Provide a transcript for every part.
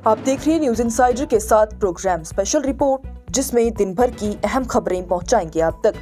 आप देख रहे हैं न्यूज इनसाइडर के साथ प्रोग्राम स्पेशल रिपोर्ट, जिसमें दिन भर की अहम खबरें पहुंचाएंगे आप तक।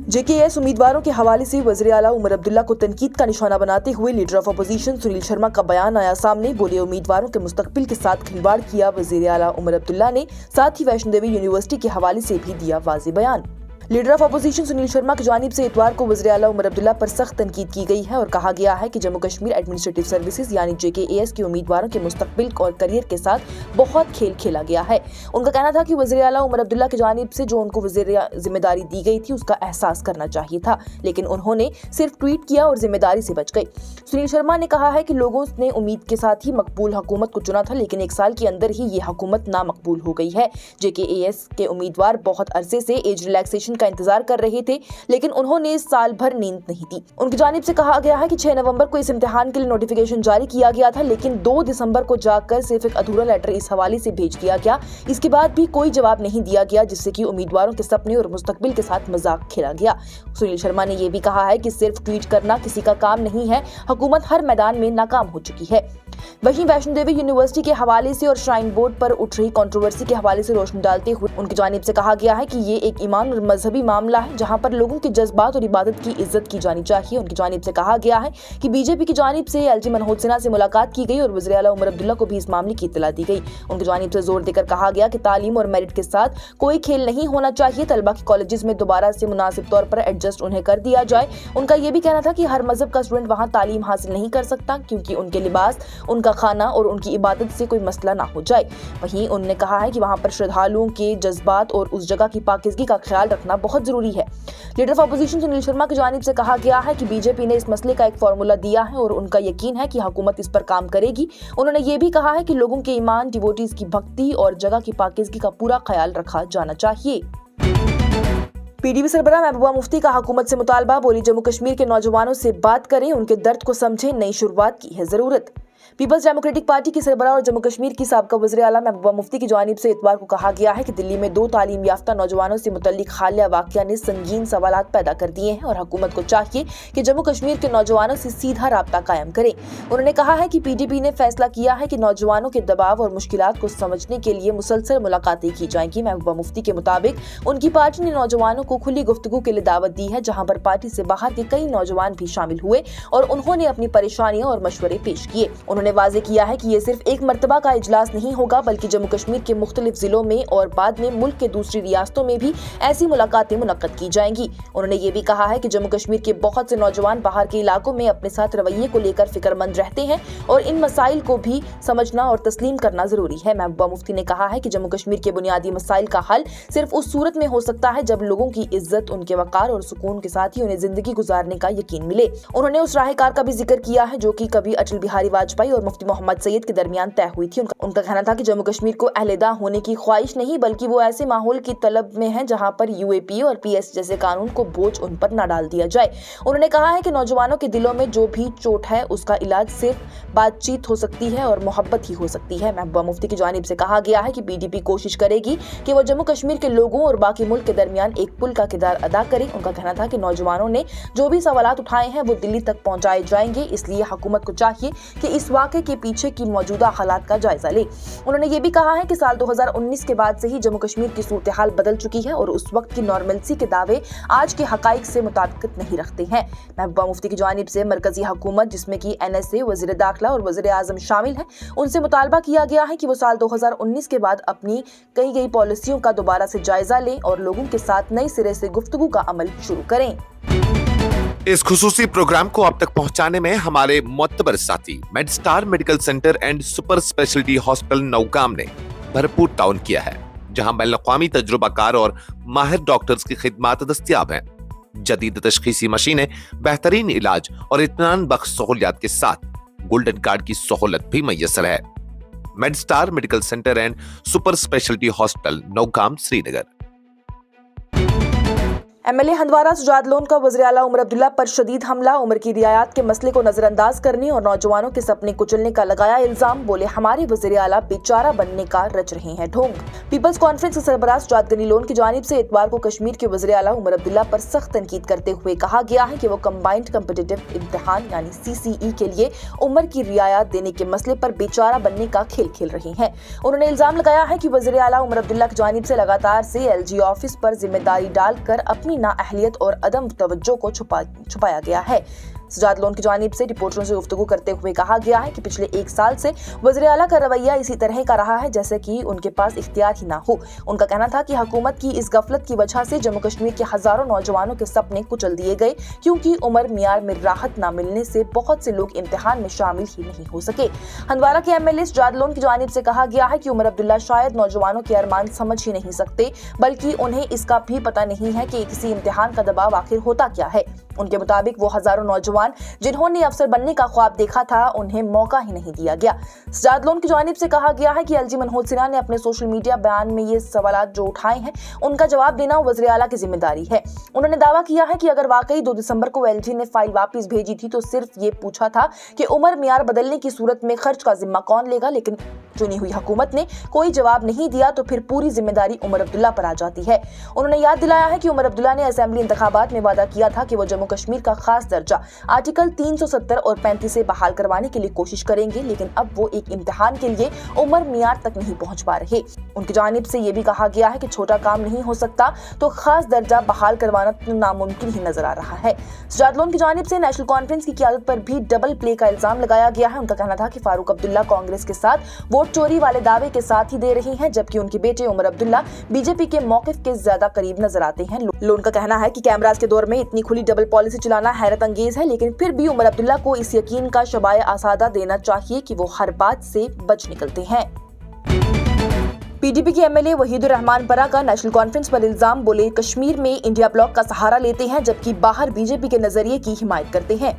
जेकेएस उम्मीदवारों के हवाले से वज़ीर आला उमर अब्दुल्ला को तनकीद का निशाना बनाते हुए leader of opposition Sunil Sharma का बयान आया सामने। बोले, उम्मीदवारों के मुस्तकबिल के साथ खिलवाड़ किया वज़ीर आला उमर अब्दुल्ला ने। साथ ही वैष्णो देवी यूनिवर्सिटी के हवाले से भी दिया वाज़ेह बयान। Leader of opposition Sunil Sharma की जानिब से इतवार को वज़ीर आला उमर अब्दुल्ला पर सख्त तनकीद की गई है और कहा गया है कि जम्मू कश्मीर एडमिनिस्ट्रेटिव सर्विसेज यानी जेकेएस के उम्मीदवारों के मुस्तकबिल और करियर के साथ बहुत खेल खेला गया है। उनका कहना था कि वज़ीर आला उमर अब्दुल्ला की जानिब से जो उनको जिम्मेदारी दी गई थी उसका एहसास करना चाहिए था, लेकिन उन्होंने सिर्फ ट्वीट किया और जिम्मेदारी से बच गए। सुनील शर्मा ने कहा है कि लोगों ने उम्मीद के साथ ही मकबूल हुकूमत को चुना था, लेकिन एक साल के अंदर ही ये हुकूमत नामकबूल हो गई है। जेकेएस के उम्मीदवार बहुत अरसे से एज रिलैक्सेशन का इंतजार कर रहे थे, लेकिन उन्होंने साल भर नींद नहीं दी। उनकी जानिब से कहा गया है कि 6 नवंबर को इस इम्तिहान के लिए नोटिफिकेशन जारी किया गया था, लेकिन 2 दिसंबर को जाकर सिर्फ एक अधूरा लेटर इस हवाले से भेज दिया गया। इसके बाद भी कोई जवाब नहीं दिया गया, जिससे कि उम्मीदवारों के सपने और मुस्तकबिल के साथ मजाक खेला गया। सुनील शर्मा ने यह भी कहा है कि सिर्फ ट्वीट करना किसी का काम नहीं है, हुकूमत हर मैदान में नाकाम हो चुकी है। वहीं वैष्णो देवी यूनिवर्सिटी के हवाले से और श्राइन बोर्ड पर उठ रही कंट्रोवर्सी के हवाले से रोशनी डालते हुए उनकी जानिब से कहा गया है कि ये एक ईमान और मजहबी मामला है, जहां पर लोगों के जज्बात और इबादत की इज्जत की जानी चाहिए। उनकी जानिब से कहा गया है कि बीजेपी की जानिब से एलजी मनोज सिन्हा से मुलाकात की गई और वज़ीर आला उमर अब्दुल्ला को भी इस मामले की इत्तला दी गई। उनकी जानिब से जोर देकर कहा गया कि तालीम और मेरिट के साथ कोई खेल नहीं होना चाहिए। तलबा के कॉलेजेस में दोबारा से मुनासिब तौर पर एडजस्ट उन्हें कर दिया जाए। उनका यह भी कहना था कि हर मजहब का स्टूडेंट वहां तालीम हासिल नहीं कर सकता, क्योंकि उनके लिबास, उनका खाना और उनकी इबादत से कोई मसला ना हो जाए। वहीं उन्होंने कहा है कि वहां पर श्रद्धालुओं के जज्बात और उस जगह की पाकीज़गी का ख्याल रखना बहुत जरूरी है। Leader of opposition Sunil Sharma की जानिब से कहा गया है कि बीजेपी ने इस मसले का एक फार्मूला दिया है और उनका यकीन है कि हुकूमत इस पर काम करेगी। उन्होंने ये भी कहा है कि लोगों के ईमान, डिवोटीज की भक्ति और जगह की पाकीज़गी का पूरा ख्याल रखा जाना चाहिए। पीडीपी सरबराह महबूबा मुफ्ती का हुकूमत से मुतालबा। बोली, जम्मू कश्मीर के नौजवानों से बात करें, उनके दर्द को समझें, नई शुरुआत की है जरूरत। पीपल्स डेमोक्रेटिक पार्टी की सरबराह और जम्मू कश्मीर की साबका वज़ीर आला महबूबा मुफ्ती की जानिब से इतवार को कहा गया है कि दिल्ली में 2 तालीम याफ्ता नौजवानों से मुतल्लिक हालिया वाक़या ने संगीन सवालात पैदा कर दिए हैं और हुकूमत को चाहिए कि जम्मू कश्मीर के नौजवानों से सीधा राब्ता कायम करे। उन्होंने कहा है कि पीडीपी ने फैसला किया है कि नौजवानों के दबाव और मुश्किलात को समझने के लिए मुसलसल मुलाकातें की जाएंगी। महबूबा मुफ्ती के मुताबिक उनकी पार्टी ने नौजवानों को खुली गुफ्तगू के लिए दावत दी है, जहाँ पर पार्टी से बाहर के कई नौजवान भी शामिल हुए और उन्होंने अपनी परेशानियां और मशवरे पेश किए। उन्होंने वाज़ेह किया है कि ये सिर्फ एक मर्तबा का इजलास नहीं होगा, बल्कि जम्मू कश्मीर के मुख्तलिफ जिलों में और बाद में मुल्क के दूसरी रियासतों में भी ऐसी मुलाकातें मुनक्कद की जाएंगी। उन्होंने ये भी कहा है कि जम्मू कश्मीर के बहुत से नौजवान बाहर के इलाकों में अपने साथ रवैये को लेकर फिक्रमंद रहते हैं और इन मसाइल को भी समझना और तस्लीम करना जरूरी है। महबूबा मुफ्ती ने कहा है कि जम्मू कश्मीर के बुनियादी मसाइल का हल सिर्फ उस सूरत में हो सकता है जब लोगों की इज्जत, उनके वकार और सुकून के साथ ही उन्हें जिंदगी गुजारने का यकीन मिले। उन्होंने उस राहकार का भी जिक्र किया है जो कि कभी अटल बिहारी वाजपेयी और मुफ्ती मोहम्मद सैयद के दरमियान तय हुई थी। उनका कहना था कि जम्मू कश्मीर को अलहदा होने की ख्वाहिश नहीं, बल्कि वो ऐसे माहौल की तलब में है जहां पर यूएपी और पीएस जैसे कानून को बोझ उन पर न डाल दिया जाए। उन्होंने कहा है कि नौजवानों के दिलों में जो भी चोट है उसका इलाज सिर्फ बातचीत हो सकती है और मोहब्बत ही हो सकती है। महबूबा मुफ्ती की जानिब से कहा गया है कि पीडीपी कोशिश करेगी कि वो जम्मू कश्मीर के लोगों और बाकी मुल्क के दरमियान एक पुल का किरदार अदा करे। उनका कहना था कि नौजवानों ने जो भी सवालात उठाए हैं वो दिल्ली तक पहुंचाए जाएंगे, इसलिए हुकूमत को चाहिए कि इस वाक़े के पीछे की मौजूदा हालात का जायजा ले। उन्होंने ये भी कहा है कि साल 2019 के बाद से ही जम्मू कश्मीर की सूरत हाल बदल चुकी है और उस वक्त की नॉर्मलसी के दावे आज के हकाइक से मुताबिकत नहीं रखते हैं। महबूबा मुफ्ती की जानिब से मरकजी हुकूमत, जिसमें कि एनएसए, वज़ीर दाखिला और वज़ीर आज़म शामिल हैं, उनसे मुतालबा किया गया है कि वो साल 2019 के बाद अपनी कई गई पॉलिसियों का दोबारा से जायजा लें और लोगों के साथ नए सिरे से गुफ्तगू का अमल शुरू करें। इस खुसूसी प्रोग्राम को आप तक पहुंचाने में हमारे मोतबर साथी Medstar Medical Centre and Super Speciality Hospital Nowgam ने भरपूर ताउन किया है, जहां बैनुल-अक़वामी तजुर्बाकार और माहिर डॉक्टर्स की खिदमात दस्तयाब हैं। जदीद तशखीसी मशीनें, बेहतरीन इलाज और इत्मीनान बख्श सहूलियात के साथ गोल्डन कार्ड की सहूलत भी मैसर है। Medstar Medical Centre and Super Speciality Hospital Nowgam, Srinagar. MLA Handwara Sajad Lone का वज़ीर आला उमर अब्दुल्ला पर शदीद हमला, उम्र की रियायत के मसले को नजरअंदाज करने और नौजवानों के सपने कुचलने का लगाया इल्जाम। बोले हमारे वज़ीर आला बेचारा बनने का रच रहे हैं ढोंग। पीपल्स कॉन्फ्रेंस के सरबराह सुजात गनी लोन की जानिब से इतवार को कश्मीर के वज़ीर आला उमर अब्दुल्ला पर सख्त तनकीद करते हुए कहा गया है कि वो कंबाइंड कम्पिटिटिव इम्तिहान यानी CCE के लिए उम्र की रियायत देने के मसले पर बेचारा बनने का खेल खेल रहे हैं। उन्होंने इल्जाम लगाया है कि वज़ीर आला उमर अब्दुल्ला की जानिब से लगातार से LG ऑफिस पर जिम्मेदारी डालकर अपनी नाअहलियत और अदम तवज्जो को छुपाया गया है। सुजात लोन की जानिब से रिपोर्टरों से गुफ्तगू करते हुए कहा गया है कि पिछले 1 साल से वज़ीर आला का रवैया इसी तरह का रहा है जैसे कि उनके पास इख्तियार ही ना हो। उनका कहना था कि हुकूमत की इस गफलत की वजह से जम्मू कश्मीर के हजारों नौजवानों के सपने कुचल दिए गए, क्योंकि उम्र मियार में राहत न मिलने से बहुत से लोग इम्तिहान में शामिल ही नहीं हो सके। हंदवारा के MLA सुजात लोन की जानिब से कहा गया है कि उमर अब्दुल्ला शायद नौजवानों के अरमान समझ ही नहीं सकते, बल्कि उन्हें इसका भी पता नहीं है कि किसी इम्तिहान का दबाव आखिर होता क्या है। उनके मुताबिक वो हजारों नौजवान जिन्होंने अफसर बनने का ख्वाब देखा था, उन्हें मौका ही नहीं दिया गया। सुजात लोन की जानिब से कहा गया है कि LG मनोज सिन्हा ने अपने सोशल मीडिया बयान में ये सवालात जो उठाए हैं, उनका जवाब देना वज़ीर आला की जिम्मेदारी है। उन्होंने दावा किया है कि अगर वाकई 2 दिसंबर को LG ने फाइल वापस भेजी थी तो सिर्फ ये पूछा था कि उम्र मियार बदलने की सूरत में खर्च का जिम्मा कौन लेगा, लेकिन चुनी हुई हुकूमत ने कोई जवाब नहीं दिया तो फिर पूरी जिम्मेदारी उमर अब्दुल्ला पर आ जाती है। उन्होंने याद दिलाया है कि उमर अब्दुल्ला ने असेंबली इंतखाबात में वादा किया था कि वो जम्मू कश्मीर का खास दर्जा आर्टिकल 370 और 35 से बहाल करवाने के लिए कोशिश करेंगे, लेकिन अब वो एक इम्तिहान के लिए उम्र मियार तक नहीं पहुंच पा रहे। उनकी जानिब से ये भी कहा गया है कि छोटा काम नहीं हो सकता तो खास दर्जा बहाल करवाना तो नामुमकिन ही नजर आ रहा है। सुजात लोन की जानिब से नेशनल कॉन्फ्रेंस की क़यादत पर भी डबल प्ले का इल्जाम लगाया गया है। उनका कहना था कि फारूक अब्दुल्ला कांग्रेस के साथ वोट चोरी वाले दावे के साथ ही दे रहे हैं, जबकि उनके बेटे उमर अब्दुल्ला बीजेपी के मौकिफ के ज्यादा करीब नजर आते हैं। लोन का कहना है कि कैमरास के दौर में इतनी खुली डबल पॉलिसी चलाना हैरत अंगेज है, लेकिन फिर भी उमर अब्दुल्ला को इस यकीन का शबाए आसादा देना चाहिए कि वो हर बात से बच निकलते हैं। PDP के MLA वहीदुर रहमान परा का नेशनल कॉन्फ्रेंस पर इल्जाम। बोले कश्मीर में इंडिया ब्लॉक का सहारा लेते हैं जबकि बाहर बीजेपी के नजरिए की हिमायत करते हैं।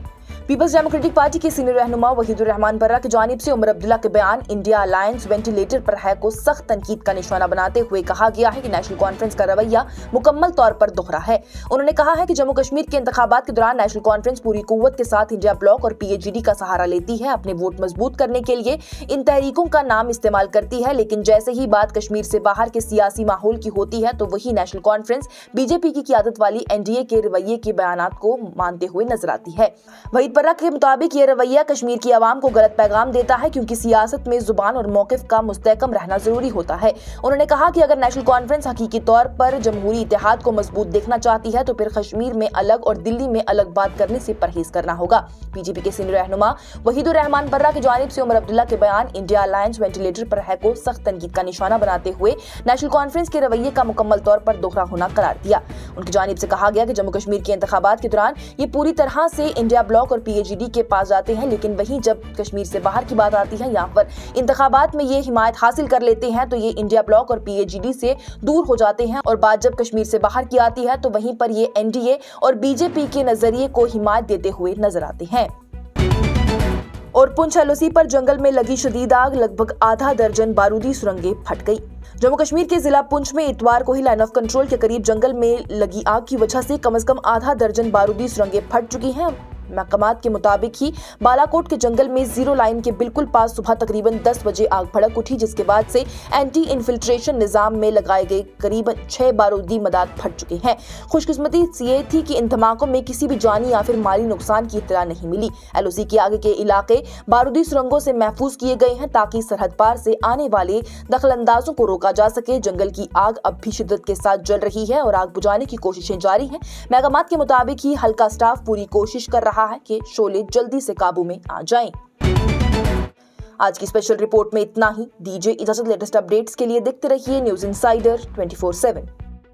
पीपल्स डेमोक्रेटिक पार्टी के सीनियर रहनुमा वहीदुर रहमान परा की जानिब से उमर अब्दुल्ला के बयान इंडिया अलायंस वेंटिलेटर पर है को सख्त तनकीद का निशाना बनाते हुए कहा गया है कि नेशनल कॉन्फ्रेंस का रवैया मुकम्मल तौर पर दोहरा है। उन्होंने कहा है कि जम्मू कश्मीर के इंतखाबात के दौरान नेशनल कॉन्फ्रेंस पूरी कुव्वत के साथ इंडिया ब्लॉक और PAGD का सहारा लेती है, अपने वोट मजबूत करने के लिए इन तहरीकों का नाम इस्तेमाल करती है, लेकिन जैसे ही बात कश्मीर से बाहर के सियासी माहौल की होती है तो वही नेशनल कॉन्फ्रेंस बीजेपी की क़यादत वाली NDA के रवैये के बयानात को मानते हुए नजर आती है। वहीद परा के मुताबिक ये रवैया कश्मीर की आवाम को गलत पैगाम देता है, क्योंकि सियासत में जुबान और मौकिफ का मुस्तहकम रहना जरूरी होता है। उन्होंने कहा कि अगर नेशनल कॉन्फ्रेंस हकीकी तौर पर जमहूरी इत्तेहाद को मजबूत देखना चाहती है तो फिर कश्मीर में अलग और दिल्ली में अलग बात करने से परहेज करना होगा। PGP के सीनियर रहनुमा वहीदुर रहमान परा की जानिब से उमर अब्दुल्ला के बयान इंडिया अलायंस वेंटिलेटर पर है को सख्त तनकीद का निशाना बनाते हुए नेशनल कॉन्फ्रेंस के रवैये का मुकम्मल तौर पर दोहरा होना करार दिया। उनकी जानिब से कहा गया कि जम्मू कश्मीर के इंतखाबात के दौरान ये पूरी तरह से इंडिया ब्लॉक और PAGD के पास जाते हैं, लेकिन वहीं जब कश्मीर से बाहर की बात आती है, यहाँ पर इंतखाबात में ये हिमायत हासिल कर लेते हैं तो ये इंडिया ब्लॉक और PAGD से दूर हो जाते हैं, और बात जब कश्मीर से बाहर की आती है तो वहीं पर ये NDA और बीजेपी के नजरिए को हिमायत देते हुए नजर आते हैं। और पुंछ LOC पर जंगल में लगी शदीद आग, लगभग आधा दर्जन बारूदी सुरंगें फट गई। जम्मू कश्मीर के जिला पुंछ में इतवार को ही लाइन ऑफ कंट्रोल के करीब जंगल में लगी आग की वजह से कम से कम आधा दर्जन बारूदी सुरंगें फट चुकी हैं। महकमात के मुताबिक ही बालाकोट के जंगल में जीरो लाइन के बिल्कुल पास सुबह तकरीबन 10 बजे आग भड़क उठी, जिसके बाद से एंटी इन्फिल्ट्रेशन निजाम में लगाए गए करीबन 6 बारूदी मदाद फट चुके हैं। खुशकिस्मती ये थी कि इन धमाकों में किसी भी जानी या फिर माली नुकसान की इत्तला नहीं मिली। LOC के आगे के इलाके बारूदी सुरंगों से महफूज किए गए हैं ताकि सरहद पार से आने वाले दखलंदाजों को रोका जा सके। जंगल की आग अब भी शिद्दत के साथ जल रही है और आग बुझाने की कोशिशें जारी हैं। महकमात के मुताबिक ही हल्का स्टाफ पूरी कोशिश कर रहा है कि शोले जल्दी से काबू में आ जाएं। आज की स्पेशल रिपोर्ट में इतना ही। दीजिए इजाजत। लेटेस्ट अपडेट्स के लिए देखते रहिए न्यूज़ इनसाइडर 24/7।